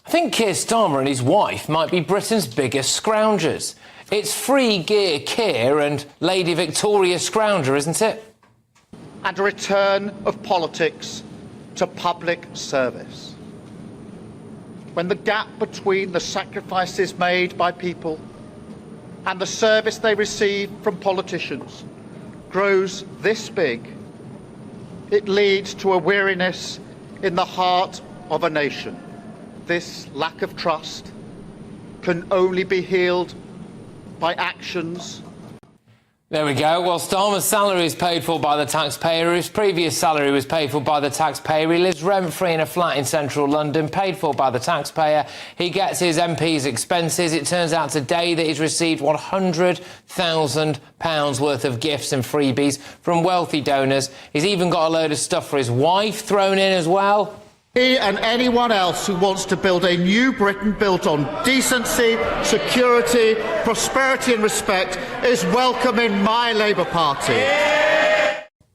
I think Keir Starmer and his wife might be Britain's biggest scroungers. It's free gear Keir and Lady Victoria Scrounger, isn't it? And a return of politics to public service. When the gap between the sacrifices made by people and the service they receive from politicians grows this big, it leads to a weariness in the heart of a nation. This lack of trust can only be healed by actions. There we go. Well, Starmer's salary is paid for by the taxpayer. His previous salary was paid for by the taxpayer. He lives rent-free in a flat in central London, paid for by the taxpayer. He gets his MP's expenses. It turns out today that he's received £100,000 worth of gifts and freebies from wealthy donors. He's even got a load of stuff for his wife thrown in as well. He and anyone else who wants to build a new Britain built on decency, security, prosperity and respect is welcome in my Labour Party.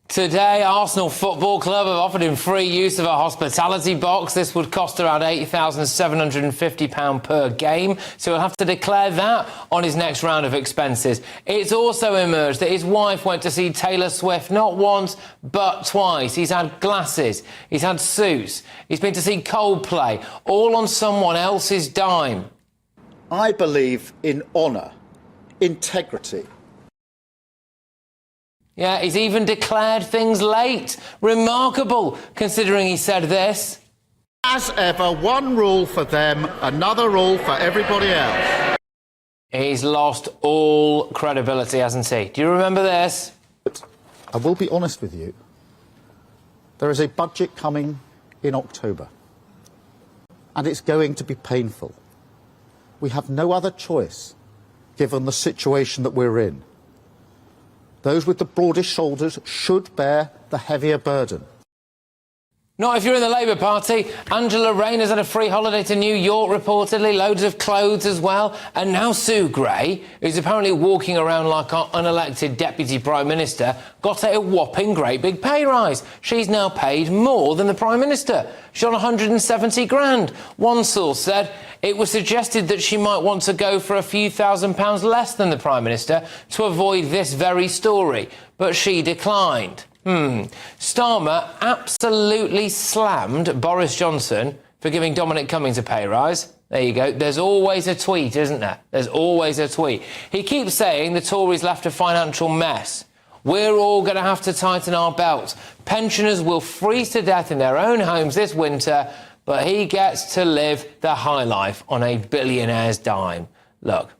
Today, Arsenal Football Club have offered him free use of a hospitality box. This would cost around £8,750 per game, so he'll have to declare that on his next round of expenses. It's also emerged that his wife went to see Taylor Swift not once, but twice. He's had glasses, he's had suits, he's been to see Coldplay, all on someone else's dime. I believe in honour, integrity. Yeah, he's even declared things late. Remarkable, considering he said this. As ever, one rule for them, another rule for everybody else. He's lost all credibility, hasn't he? Do you remember this? But I will be honest with you. There is a budget coming in October, and it's going to be painful. We have no other choice, given the situation that we're in. Those with the broadest shoulders should bear the heavier burden. Not if you're in the Labour Party. Angela Rayner's had a free holiday to New York, reportedly, loads of clothes as well. And now Sue Gray, who's apparently walking around like our unelected Deputy Prime Minister, got a whopping great big pay rise. She's now paid more than the Prime Minister. She's on 170 grand. One source said it was suggested that she might want to go for a few £1,000s less than the Prime Minister to avoid this very story, but she declined. Starmer absolutely slammed Boris Johnson for giving Dominic Cummings a pay rise. There you go. There's always a tweet, isn't there? There's always a tweet. He keeps saying the Tories left a financial mess. We're all going to have to tighten our belts. Pensioners will freeze to death in their own homes this winter, but he gets to live the high life on a billionaire's dime. Look,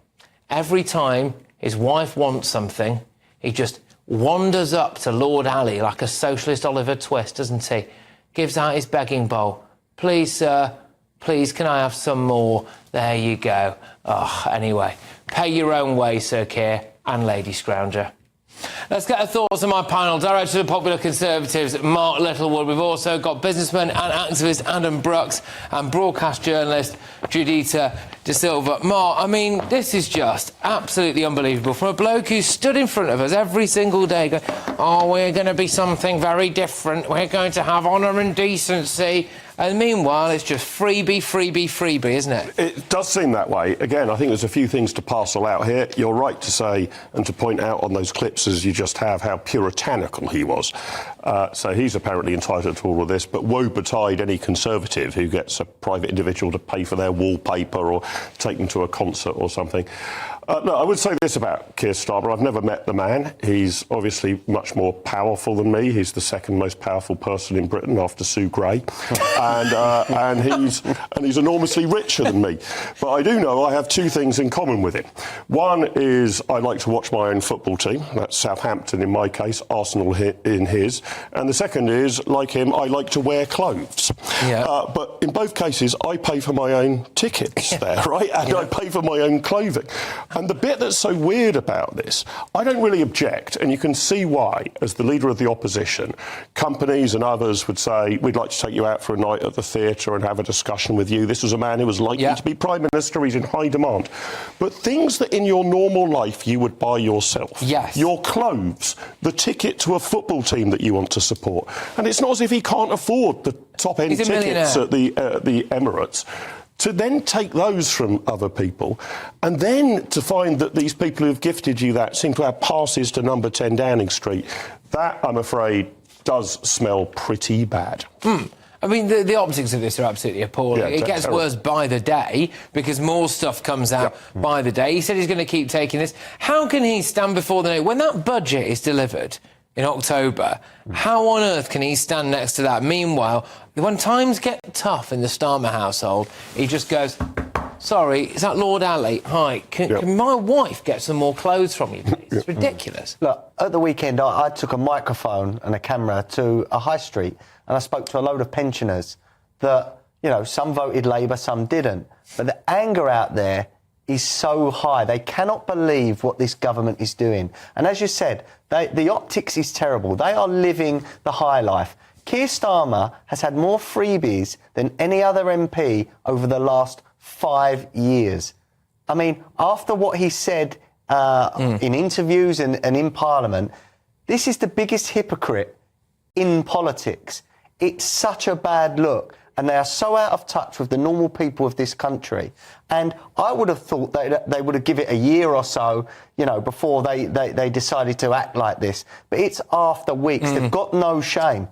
every time his wife wants something, he just wanders up to Lord Ali like a socialist Oliver Twist, doesn't he? Gives out his begging bowl. Please, sir, please, can I have some more? There you go. Oh, anyway, pay your own way, Sir Keir and Lady Scrounger. Let's get our thoughts on my panel. Director of the Popular Conservatives, Mark Littlewood. We've also got businessman and activist Adam Brooks and broadcast journalist Judita De Silva. Mark, I mean, this is just absolutely unbelievable. From a bloke who stood in front of us every single day going, oh, we're going to be something very different. We're going to have honour and decency. And meanwhile, it's just freebie, freebie, freebie, isn't it? It does seem that way. Again, I think there's a few things to parcel out here. You're right to say and to point out on those clips, as you just have, how puritanical he was. So he's apparently entitled to all of this, but woe betide any Conservative who gets a private individual to pay for their wallpaper or take them to a concert or something. No, I would say this about Keir Starmer. I've never met the man. He's obviously much more powerful than me. He's the second most powerful person in Britain after Sue Gray. and he's enormously richer than me. But I do know I have two things in common with him. One is I like to watch my own football team. That's Southampton in my case, Arsenal in his. And the second is, like him, I like to wear clothes. Yeah. But in both cases, I pay for my own tickets there, right? And I pay for my own clothing. And the bit that's so weird about this, I don't really object, and you can see why. As the leader of the opposition, companies and others would say, we'd like to take you out for a night at the theatre and have a discussion with you. This was a man who was likely to be Prime Minister. He's in high demand. But things that in your normal life you would buy yourself. Yes. Your clothes, the ticket to a football team that you want to support. And it's not as if he can't afford the top-end tickets at the Emirates. to then take those from other people, and then to find that these people who've gifted you that seem to have passes to number 10 Downing Street, that, I'm afraid, does smell pretty bad. I mean, the optics of this are absolutely appalling. Yeah, it gets terrible. worse by the day because more stuff comes out by the day. He said he's going to keep taking this. How can he stand before the... When that budget is delivered in October, how on earth can he stand next to that? Meanwhile, when times get tough in the Starmer household, he just goes, sorry, is that Lord Ali? Hi, can my wife get some more clothes from you, please? It's ridiculous. Look, at the weekend, I took a microphone and a camera to a high street and I spoke to a load of pensioners that, you know, some voted Labour, some didn't. But the anger out there is so high. They cannot believe what this government is doing. And as you said, the optics is terrible. They are living the high life. Keir Starmer has had more freebies than any other MP over the last 5 years. I mean, after what he said in interviews and in Parliament, this is the biggest hypocrite in politics. It's such a bad look, and they are so out of touch with the normal people of this country. And I would have thought that they would have given it a year or so, you know, before they decided to act like this. But it's after weeks. They've got no shame.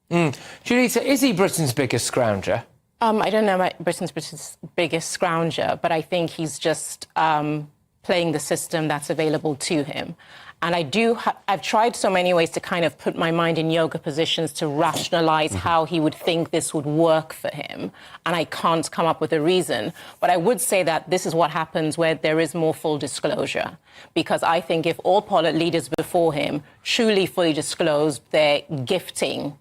Julita, is he Britain's biggest scrounger? I don't know about Britain's biggest scrounger, but I think he's just playing the system that's available to him. And I've tried so many ways to kind of put my mind in yoga positions to rationalise how he would think this would work for him. And I can't come up with a reason. But I would say that this is what happens where there is more full disclosure. Because I think if all leaders before him truly fully disclosed their gifting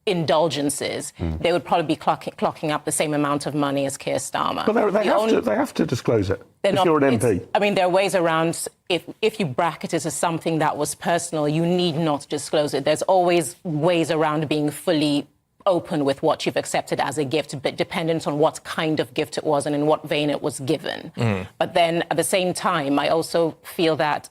indulgences, they would probably be clocking up the same amount of money as Keir Starmer. But they have to disclose it if you're an MP. I mean, there are ways around. If you bracket it as something that was personal, you need not disclose it. There's always ways around being fully open with what you've accepted as a gift, but dependent on what kind of gift it was and in what vein it was given. But then at the same time, I also feel that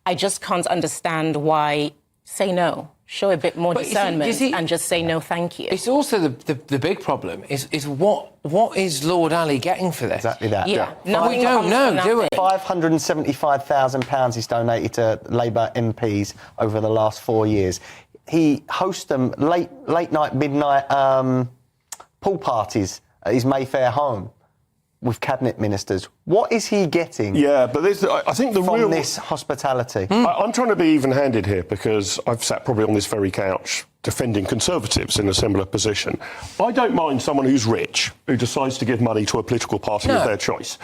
I just can't understand why say no. Show a bit more discernment and just say no, thank you. It's also the big problem is what is Lord Ali getting for this? Exactly that. Yeah. No, we don't know, do we? £575,000 he's donated to Labour MPs over the last 4 years. He hosts them late night, midnight pool parties at his Mayfair home with cabinet ministers. What is he getting? Yeah, but I think from this hospitality. I'm trying to be even-handed here because I've sat probably on this very couch defending Conservatives in a similar position. I don't mind someone who's rich who decides to give money to a political party of their choice.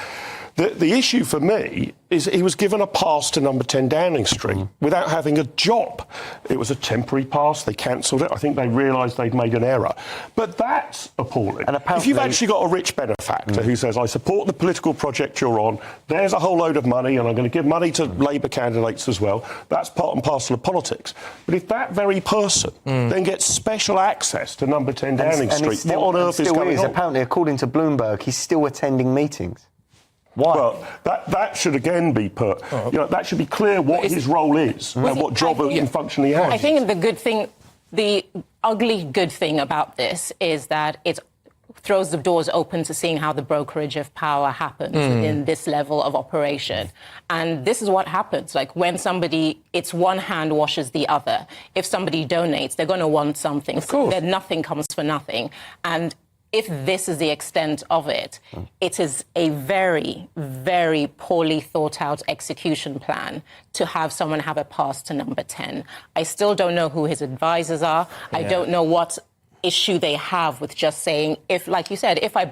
The issue for me is he was given a pass to number 10 Downing Street without having a job. It was a temporary pass. They cancelled it. I think they realised they'd made an error. But that's appalling. And if you've actually got a rich benefactor who says, I support the political project you're on, there's a whole load of money and I'm going to give money to Labour candidates as well, that's part and parcel of politics. But if that very person then gets special access to number 10 Downing Street, what on earth is going on? Apparently, according to Bloomberg, he's still attending meetings. Why? Well, that should again be put. You know, that should be clear what his role is and what job and function he has. I think the ugly good thing about this is that it throws the doors open to seeing how the brokerage of power happens in this level of operation. And this is what happens. Like when it's one hand washes the other. If somebody donates, they're going to want something. Of course. Then nothing comes for nothing. And if this is the extent of it, it is a very, very poorly thought out execution plan to have someone have a pass to number 10. I still don't know who his advisors are. I don't know what issue they have with just saying, like you said, if I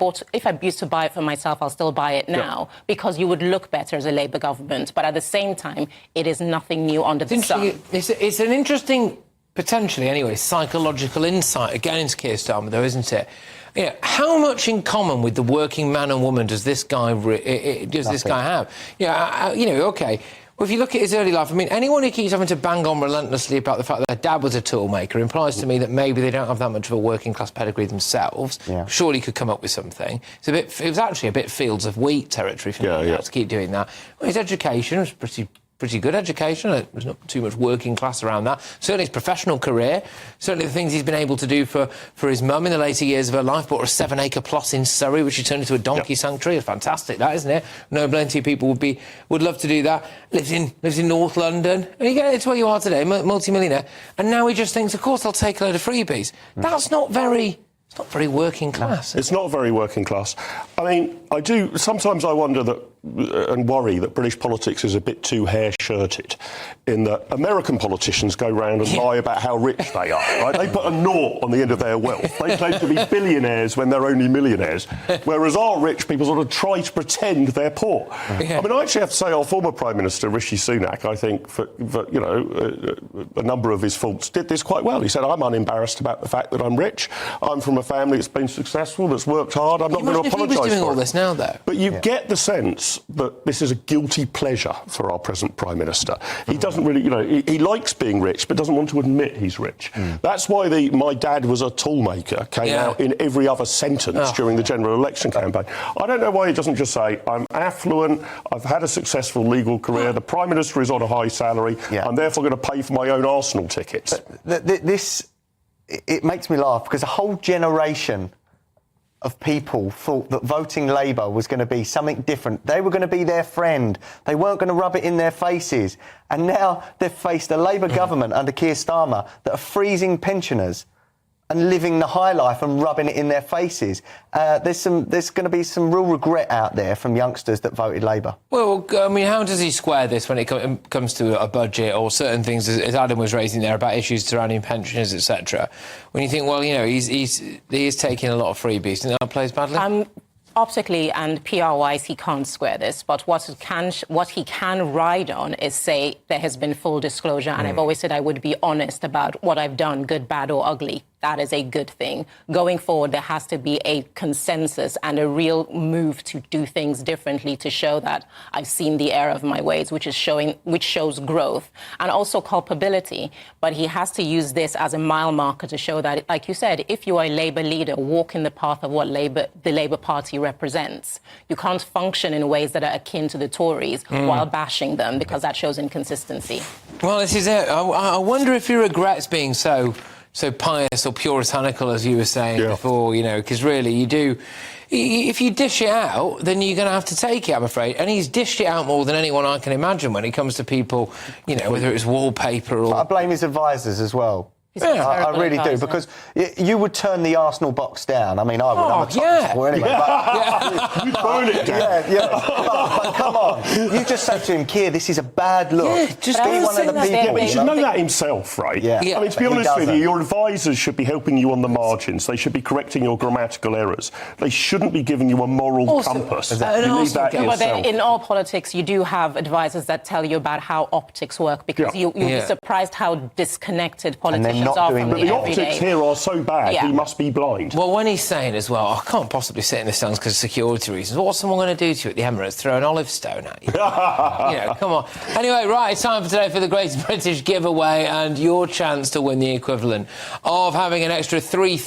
used to buy it for myself, I'll still buy it now because you would look better as a Labour government. But at the same time, it is nothing new under the sun. It's an interesting, potentially anyway, psychological insight again into Keir Starmer, though, isn't it? You know, how much in common with the working man and woman does this guy have? Okay. Well, if you look at his early life, I mean, anyone who keeps having to bang on relentlessly about the fact that their dad was a toolmaker implies to me that maybe they don't have that much of a working class pedigree themselves. Yeah. Surely could come up with something. It was actually a bit fields of wheat territory for me to keep doing that. Well, his education was pretty pretty good education. There's not too much working class around that. Certainly his professional career, certainly the things he's been able to do for his mum in the later years of her life. Bought her a 7-acre plot in Surrey, which she turned into a donkey sanctuary. It's fantastic, that, isn't it? No, plenty of people would love to do that. Lives in North London. And you get it to where you are today, multi-millionaire. And now he just thinks, of course, I'll take a load of freebies. That's not very... It's not very working class. It's not very working class. I mean, sometimes I wonder and worry that British politics is a bit too hair-shirted, in that American politicians go round and lie about how rich they are, right? They put a naught on the end of their wealth. They claim to be billionaires when they're only millionaires, whereas our rich people sort of try to pretend they're poor. Yeah. I mean, I actually have to say our former Prime Minister, Rishi Sunak, I think, for a number of his faults, did this quite well. He said, I'm unembarrassed about the fact that I'm rich. I'm from a family that's been successful, that's worked hard. I'm not going to apologise for it. Imagine if he was doing all this now, though. But you get the sense that this is a guilty pleasure for our present Prime Minister. He doesn't really, he likes being rich, but doesn't want to admit he's rich. That's why my dad was a toolmaker came out in every other sentence during the general election campaign. I don't know why he doesn't just say, I'm affluent, I've had a successful legal career, the Prime Minister is on a high salary, I'm therefore going to pay for my own Arsenal tickets. It makes me laugh because a whole generation of people thought that voting Labour was going to be something different. They were going to be their friend. They weren't going to rub it in their faces. And now they've faced a Labour government under Keir Starmer that are freezing pensioners and living the high life and rubbing it in their faces. There's going to be some real regret out there from youngsters that voted Labour. Well, I mean, how does he square this when it comes to a budget or certain things, as Adam was raising there, about issues surrounding pensioners, etc.? When you think, well, he is taking a lot of freebies, do you think that plays badly? Optically and PR-wise, he can't square this. But what he can ride on is say there has been full disclosure, and I've always said I would be honest about what I've done, good, bad or ugly. That is a good thing. Going forward, there has to be a consensus and a real move to do things differently to show that I've seen the error of my ways, which shows growth and also culpability. But he has to use this as a mile marker to show that, like you said, if you are a Labour leader, walk in the path of what the Labour Party represents. You can't function in ways that are akin to the Tories while bashing them, because that shows inconsistency. Well, this is it. I wonder if he regrets being so pious or puritanical, as you were saying before, because really you do. If you dish it out, then you're going to have to take it, I'm afraid. And he's dished it out more than anyone I can imagine when it comes to people, whether it's wallpaper or... But I blame his advisors as well. I really do, because you would turn the Arsenal box down. I mean, I would. I'm a top supporter anyway. You burn it down. But come on. You just say to him, Keir, this is a bad look. Yeah, just be one of the people. Yeah, but he should know that himself, right? Yeah. I mean, to be honest with you, your advisors should be helping you on the margins. They should be correcting your grammatical errors. They shouldn't be giving you a moral compass. You need that yourself. In all politics, you do have advisors that tell you about how optics work, because you'll be surprised how disconnected politicians are from but the optics here are so bad, he must be blind. Well, when he's saying as well, I can't possibly sit in the stands because of security reasons, what's someone going to do to you at the Emirates? Throw an olive stone at you? Come on. Anyway, right, it's time for today for the Great British Giveaway and your chance to win the equivalent of having an extra £3,000